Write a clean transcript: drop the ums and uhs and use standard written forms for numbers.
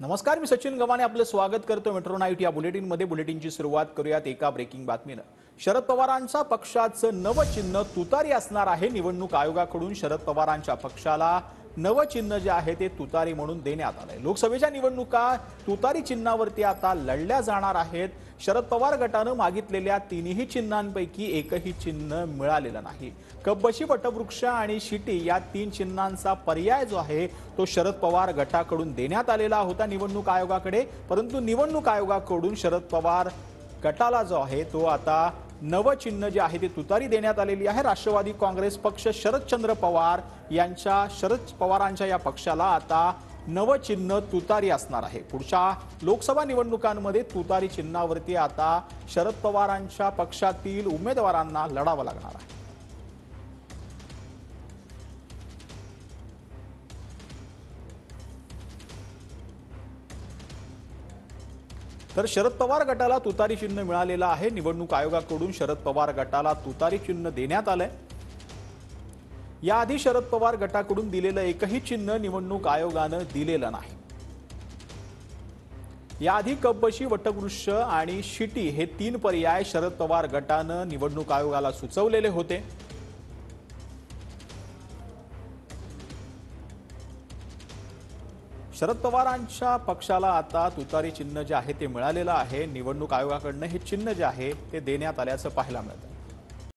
नमस्कार, मी सचिन गव्हाणे आपलं स्वागत करतो मेट्रो नाईट या बुलेटिनमध्ये। बुलेटिनची सुरुवात करूयात एका ब्रेकिंग बातमीनं। शरद पवारांच्या पक्षाचं नवं चिन्ह तुतारी असणार आहे। निवडणूक आयोगाकडून शरद पवारांच्या पक्षाला नवं चिन्ह जे आहे ते तुतारी म्हणून देण्यात आलंय। लोकसभेच्या निवडणुका तुतारी चिन्हावरती आता लढल्या जाणार आहेत। शरद पवार गटानं मागितलेल्या तिन्ही चिन्हांपैकी एकही चिन्ह मिळालेलं नाही। कब्बशी, वटवृक्ष आणि शिटी या तीन चिन्हांचा पर्याय जो आहे तो शरद पवार गटाकडून देण्यात आलेला होता निवडणूक आयोगाकडे, परंतु निवडणूक आयोगाकडून शरद पवार गटाला जो आहे तो आता नवं चिन्ह जे आहे ते तुतारी देण्यात आलेली आहे। राष्ट्रवादी काँग्रेस पक्ष शरदचंद्र पवार शरद पवारांच्या या पक्षाला आता नवं चिन्ह तुतारी असणार आहे। पुढच्या लोकसभा निवडणुकांमध्ये तुतारी चिन्हावरती आता शरद पवारांच्या पक्षातील उमेदवारांना लढावं लागणार आहे। तर शरद पवार गटाला तुतारी चिन्ह मिळालेलं आहे। निवडणूक आयोगाकडून शरद पवार गटाला तुतारी चिन्ह देण्यात आलंय। याआधी शरद पवार गटाकडून दिलेलं एकही चिन्ह निवडणूक आयोगानं दिलेलं नाही। याआधी कब्बशी, वटवृक्ष आणि शिटी हे तीन पर्याय शरद पवार गटानं निवडणूक आयोगाला सुचवलेले होते। शरद पवारांच्या पक्षाला आता तुतारी चिन्ह जे आहे ते मिळालेलं आहे। निवडणूक आयोगाकडून हे चिन्ह जे आहे ते देण्यात आल्याचं पाहायला मिळतं।